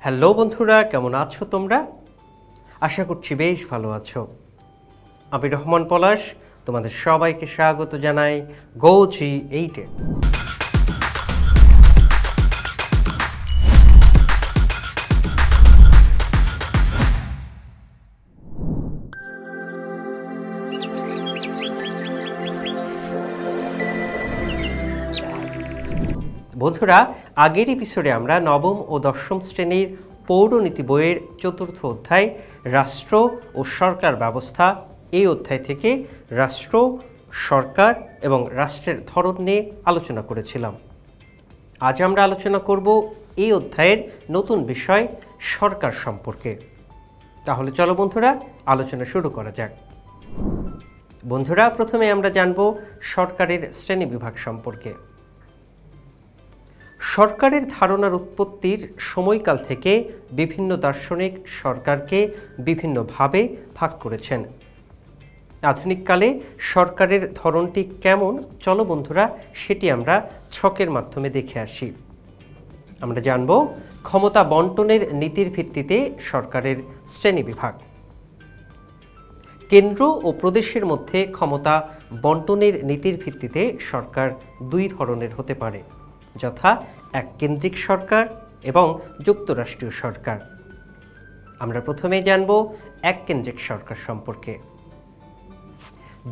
Hello বন্ধুরা, কেমন আছো তোমরা? আশা করছি বেশ ভালো আছো। আমি রহমান পলাশ তোমাদের সবাইকে স্বাগত জানাই GoG8-এ। বন্ধুরা, আগের এপিসোডে আমরা নবম ও দশম শ্রেণীর পৌরনীতি বইয়ের চতুর্থ অধ্যায় রাষ্ট্র ও সরকার ব্যবস্থা এই অধ্যায় থেকে রাষ্ট্র, সরকার এবং রাষ্ট্রের ধরন নিয়ে আলোচনা করেছিলাম। আজ আমরা আলোচনা করব এই অধ্যায়ের নতুন বিষয় সরকার সম্পর্কে। তাহলে চলো বন্ধুরা, আলোচনা শুরু করা যাক। বন্ধুরা, প্রথমে আমরা জানব সরকারের শ্রেণীবিভাগ সম্পর্কে। সরকারের ধারণার উৎপত্তির সময়কাল থেকে বিভিন্ন দার্শনিক সরকারকে বিভিন্নভাবে ভাগ করেছেন। আধুনিককালে সরকারের ধরনটি কেমন, চলো বন্ধুরা সেটি আমরা ছকের মাধ্যমে দেখে আসি। আমরা জানব ক্ষমতা বন্টনের নীতির ভিত্তিতে সরকারের শ্রেণীবিভাগ। কেন্দ্র ও প্রদেশের মধ্যে ক্ষমতা বন্টনের নীতির ভিত্তিতে সরকার দুই ধরনের হতে পারে, যথা এককেন্দ্রিক সরকার এবং যুক্তরাষ্ট্রীয় সরকার। আমরা প্রথমে জানব এককেন্দ্রিক সরকার সম্পর্কে।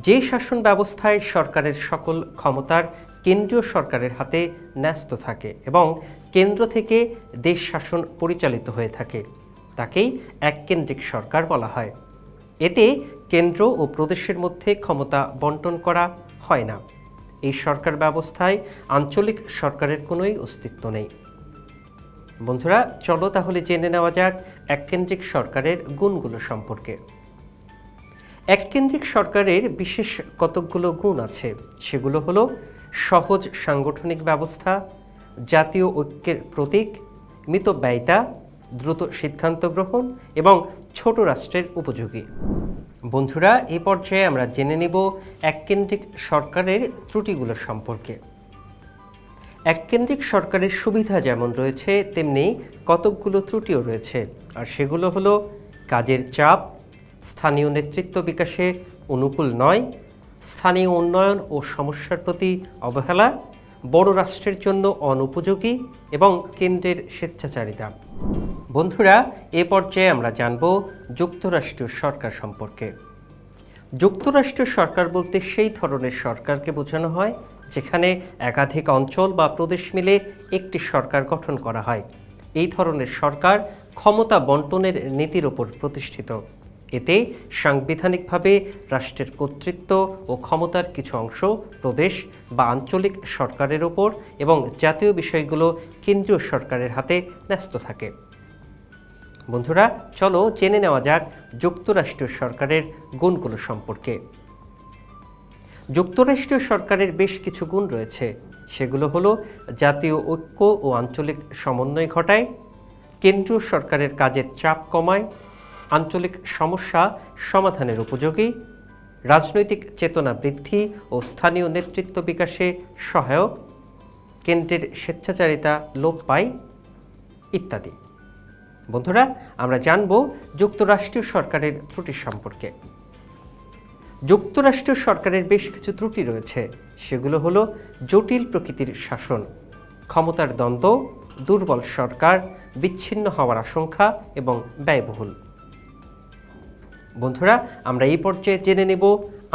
যে শাসন ব্যবস্থায় সরকারের সকল ক্ষমতার কেন্দ্রীয় সরকারের হাতে ন্যস্ত থাকে এবং কেন্দ্র থেকে দেশ শাসন পরিচালিত হয়ে থাকে, তাকেই এককেন্দ্রিক সরকার বলা হয়। এতে কেন্দ্র ও প্রদেশের মধ্যে ক্ষমতা বন্টন করা হয় না। এই সরকার ব্যবস্থায় আঞ্চলিক সরকারের কোনোই অস্তিত্ব নেই। বন্ধুরা, চলো তাহলে জেনে নেওয়া যাক এককেন্দ্রিক সরকারের গুণগুলো সম্পর্কে। এককেন্দ্রিক সরকারের বিশেষ কতকগুলো গুণ আছে। সেগুলো হলো সহজ সাংগঠনিক ব্যবস্থা, জাতীয় ঐক্যের প্রতীক, মিতব্যয়িতা, দ্রুত সিদ্ধান্ত গ্রহণ এবং ছোট রাষ্ট্রের উপযোগী। বন্ধুরা, এই পর্যায়ে আমরা জেনে নেব এককেন্দ্রিক সরকারের ত্রুটিগুলো সম্পর্কে। এককেন্দ্রিক সরকারের সুবিধা যেমন রয়েছে, তেমনি কতকগুলো ত্রুটিও রয়েছে। আর সেগুলো হলো কাজের চাপ, স্থানীয় নেতৃত্ব বিকাশে অনুকূল নয়, স্থানীয় উন্নয়ন ও সমস্যার প্রতি অবহেলা, বড় রাষ্ট্রের জন্য অনুপযোগী এবং কেন্দ্রের স্বেচ্ছাচারিতা। বন্ধুরা, এ পর্যায়ে আমরা জানব যুক্তরাষ্ট্রীয় সরকার সম্পর্কে। যুক্তরাষ্ট্রীয় সরকার বলতে সেই ধরনের সরকারকে বোঝানো হয় যেখানে একাধিক অঞ্চল বা প্রদেশ মিলে একটি সরকার গঠন করা হয়। এই ধরনের সরকার ক্ষমতা বন্টনের নীতির ওপর প্রতিষ্ঠিত। এতে সাংবিধানিকভাবে রাষ্ট্রের কর্তৃত্ব ও ক্ষমতার কিছু অংশ প্রদেশ বা আঞ্চলিক সরকারের ওপর এবং জাতীয় বিষয়গুলো কেন্দ্রীয় সরকারের হাতে ন্যস্ত থাকে। বন্ধুরা, চলো জেনে নেওয়া যাক যুক্তরাষ্ট্রীয় সরকারের গুণগুলো সম্পর্কে। যুক্তরাষ্ট্রীয় সরকারের বেশ কিছু গুণ রয়েছে। সেগুলো হলো জাতীয় ঐক্য ও আঞ্চলিক সমন্বয় ঘটায়, কেন্দ্রীয় সরকারের কাজের চাপ কমায়, আঞ্চলিক সমস্যা সমাধানের উপযোগী, রাজনৈতিক চেতনা বৃদ্ধি ও স্থানীয় নেতৃত্ব বিকাশে সহায়ক, কেন্দ্রের স্বেচ্ছাচারিতা লোপ পায় ইত্যাদি। বন্ধুরা, আমরা জানব যুক্তরাষ্ট্রীয় সরকারের ত্রুটি সম্পর্কে। যুক্তরাষ্ট্রীয় সরকারের বেশ কিছু ত্রুটি রয়েছে। সেগুলো হলো জটিল প্রকৃতির শাসন, ক্ষমতার দ্বন্দ্ব, দুর্বল সরকার, বিচ্ছিন্ন হওয়ার আশঙ্কা এবং ব্যয়বহুল। বন্ধুরা, আমরা এই পর্যায়ে জেনে নেব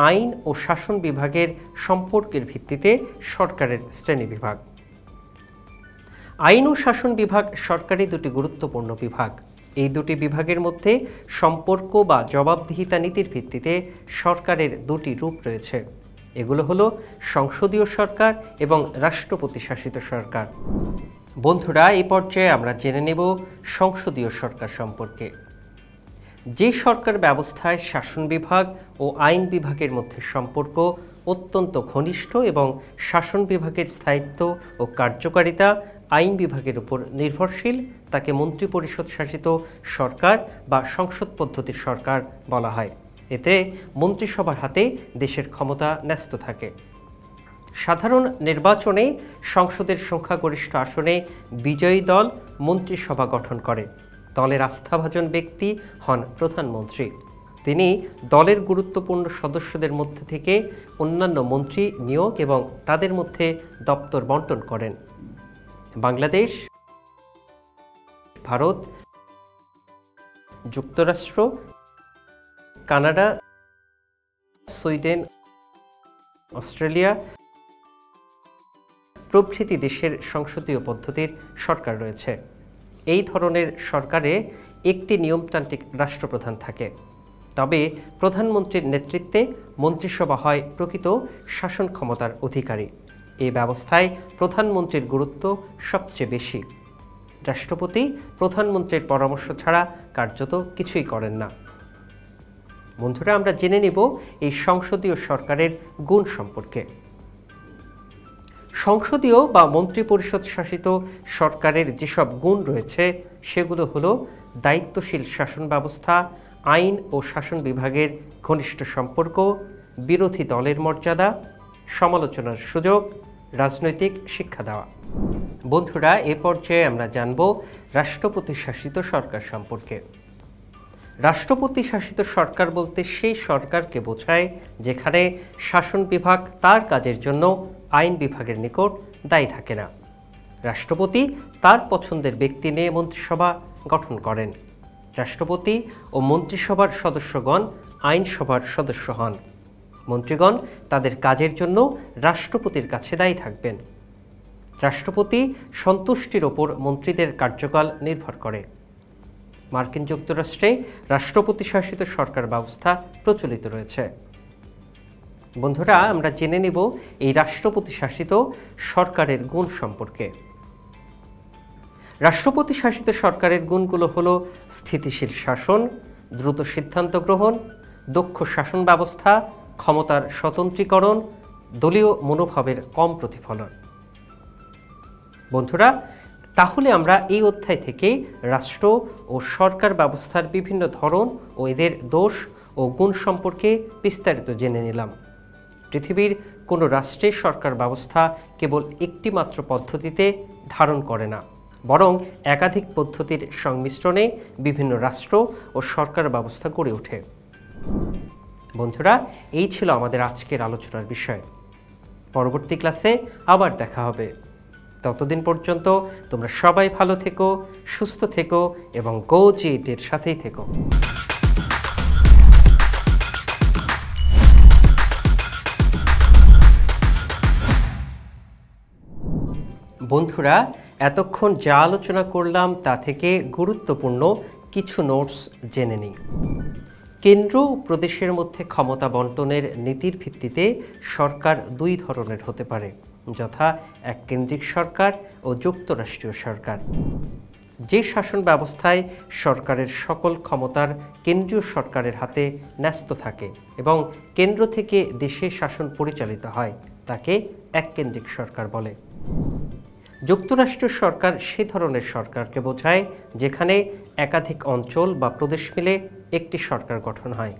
আইন ও শাসন বিভাগের সম্পর্কের ভিত্তিতে সরকারের শ্রেণীবিভাগ। আইন ও শাসন বিভাগ সরকারি দুটি গুরুত্বপূর্ণ বিভাগ। এই দুটি বিভাগের মধ্যে সম্পর্ক বা জবাবদিহিতা নীতির ভিত্তিতে সরকারের দুটি রূপ রয়েছে। এগুলো হলো সংসদীয় সরকার এবং রাষ্ট্রপতি শাসিত সরকার। বন্ধুরা, এই পর্যায়ে আমরা জেনে নেব সংসদীয় সরকার সম্পর্কে। যে সরকার ব্যবস্থায় শাসন বিভাগ ও আইন বিভাগের মধ্যে সম্পর্ক অত্যন্ত ঘনিষ্ঠ এবং শাসন বিভাগের স্থায়িত্ব ও কার্যকারিতা আইন বিভাগের উপর নির্ভরশীল, তাকে মন্ত্রিপরিষদ শাসিত সরকার বা সংসদ পদ্ধতির সরকার বলা হয়। এতে মন্ত্রিসভার হাতে দেশের ক্ষমতা ন্যস্ত থাকে। সাধারণ নির্বাচনে সংসদের সংখ্যাগরিষ্ঠ আসনে বিজয়ী দল মন্ত্রিসভা গঠন করে। দলের আস্থাভাজন ব্যক্তি হন প্রধানমন্ত্রী। তিনি দলের গুরুত্বপূর্ণ সদস্যদের মধ্যে থেকে অন্যান্য মন্ত্রী নিয়োগ এবং তাদের মধ্যে দপ্তর বণ্টন করেন। বাংলাদেশ, ভারত, যুক্তরাষ্ট্র, কানাডা, সুইডেন, অস্ট্রেলিয়া প্রভৃতি দেশের সংসদীয় পদ্ধতির সরকার রয়েছে। এই ধরনের সরকারে একটি নিয়মতান্ত্রিক রাষ্ট্রপ্রধান থাকে। তবে প্রধানমন্ত্রীর নেতৃত্বে মন্ত্রিসভা হয় প্রকৃত শাসন ক্ষমতার অধিকারী। এই ব্যবস্থায় প্রধানমন্ত্রীর গুরুত্ব সবচেয়ে বেশি। রাষ্ট্রপতি প্রধানমন্ত্রীর পরামর্শ ছাড়া কার্যত কিছুই করেন না। বন্ধুরা, আমরা জেনে নিব এই সংসদীয় সরকারের গুণ সম্পর্কে। সংসদীয় বা মন্ত্রিপরিষদ শাসিত সরকারের যেসব গুণ রয়েছে সেগুলো হলো দায়িত্বশীল শাসন ব্যবস্থা, আইন ও শাসন বিভাগের ঘনিষ্ঠ সম্পর্ক, বিরোধী দলের মর্যাদা, সমালোচনার সুযোগ, রাজনৈতিক শিক্ষা দেওয়া। বন্ধুরা, এ পর্যায়ে আমরা জানব রাষ্ট্রপতি শাসিত সরকার সম্পর্কে। রাষ্ট্রপতি শাসিত সরকার বলতে সেই সরকারকে বোঝায় যেখানে শাসন বিভাগ তার কাজের জন্য আইন বিভাগের নিকট দায়ী থাকে না। রাষ্ট্রপতি তার পছন্দের ব্যক্তি নিয়ে মন্ত্রিসভা গঠন করেন। রাষ্ট্রপতি ও মন্ত্রিসভার সদস্যগণ আইনসভার সদস্য হন। মন্ত্রীগণ তাদের কাজের জন্য রাষ্ট্রপতির কাছে দায়ী থাকবেন। রাষ্ট্রপতি সন্তুষ্টির ওপর মন্ত্রীদের কার্যকাল নির্ভর করে। মার্কিন যুক্তরাষ্ট্রে রাষ্ট্রপতি শাসিত সরকার ব্যবস্থা প্রচলিত রয়েছে। বন্ধুরা, আমরা জেনে নিব এই রাষ্ট্রপতি শাসিত সরকারের গুণ সম্পর্কে। রাষ্ট্রপতি শাসিত সরকারের গুণগুলো হলো স্থিতিশীল শাসন, দ্রুত সিদ্ধান্ত গ্রহণ, দক্ষ শাসন ব্যবস্থা, ক্ষমতার স্বতন্ত্রীকরণ, দলীয় মনোভাবের কম প্রতিফলন। বন্ধুরা, তাহলে আমরা এই অধ্যায় থেকে রাষ্ট্র ও সরকার ব্যবস্থার বিভিন্ন ধরন ও এদের দোষ ও গুণ সম্পর্কে বিস্তারিত জেনে নিলাম। পৃথিবীর কোনো রাষ্ট্রের সরকার ব্যবস্থা কেবল একটি মাত্র পদ্ধতিতে ধারণ করে না, বরং একাধিক পদ্ধতির সংমিশ্রণে বিভিন্ন রাষ্ট্র ও সরকার ব্যবস্থা গড়ে ওঠে। বন্ধুরা, এই ছিল আমাদের আজকের আলোচনার বিষয়। পরবর্তী ক্লাসে আবার দেখা হবে। ততদিন পর্যন্ত তোমরা সবাই ভালো থেকো, সুস্থ থেকো এবং GoG8 এর সাথেই থেকো। বন্ধুরা, এতক্ষণ যা আলোচনা করলাম তা থেকে গুরুত্বপূর্ণ কিছু নোটস জেনে নিই। কেন্দ্র ও প্রদেশের মধ্যে ক্ষমতা বণ্টনের নীতির ভিত্তিতে সরকার দুই ধরনের হতে পারে, যথা এককেন্দ্রিক সরকার ও যুক্তরাষ্ট্রীয় সরকার। যে শাসন ব্যবস্থায় সরকারের সকল ক্ষমতার কেন্দ্রীয় সরকারের হাতে ন্যস্ত থাকে এবং কেন্দ্র থেকে দেশে শাসন পরিচালিত হয় তাকে এককেন্দ্রিক সরকার বলে। যুক্তরাষ্ট্রীয় সরকার সে ধরনের সরকারকে বোঝায় যেখানে একাধিক অঞ্চল বা প্রদেশ মিলে একটি সরকার গঠন হয়।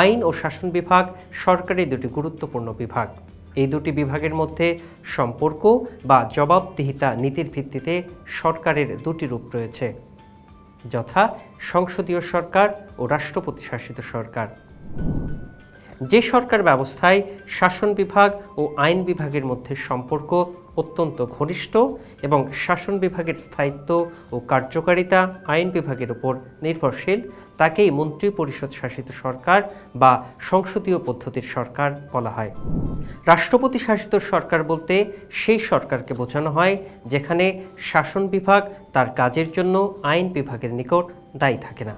আইন ও শাসন বিভাগ সরকারি দুটি গুরুত্বপূর্ণ বিভাগ। এই দুটি বিভাগের মধ্যে সম্পর্ক বা জবাবদিহিতা নীতির ভিত্তিতে সরকারের দুটি রূপ রয়েছে, যথা সংসদীয় সরকার ও রাষ্ট্রপতি শাসিত সরকার। যে সরকার ব্যবস্থায় শাসন বিভাগ ও আইন বিভাগের মধ্যে সম্পর্ক অত্যন্ত ঘনিষ্ঠ এবং শাসন বিভাগের স্থায়িত্ব ও কার্যকারিতা আইন বিভাগের উপর নির্ভরশীল তাকেই মন্ত্রিপরিষদ শাসিত সরকার বা সংসদীয় পদ্ধতির সরকার বলা হয়। রাষ্ট্রপতি শাসিত সরকার বলতে সেই সরকারকে বোঝানো হয় যেখানে শাসন বিভাগ তার কাজের জন্য আইন বিভাগের নিকট দায়ী থাকে না।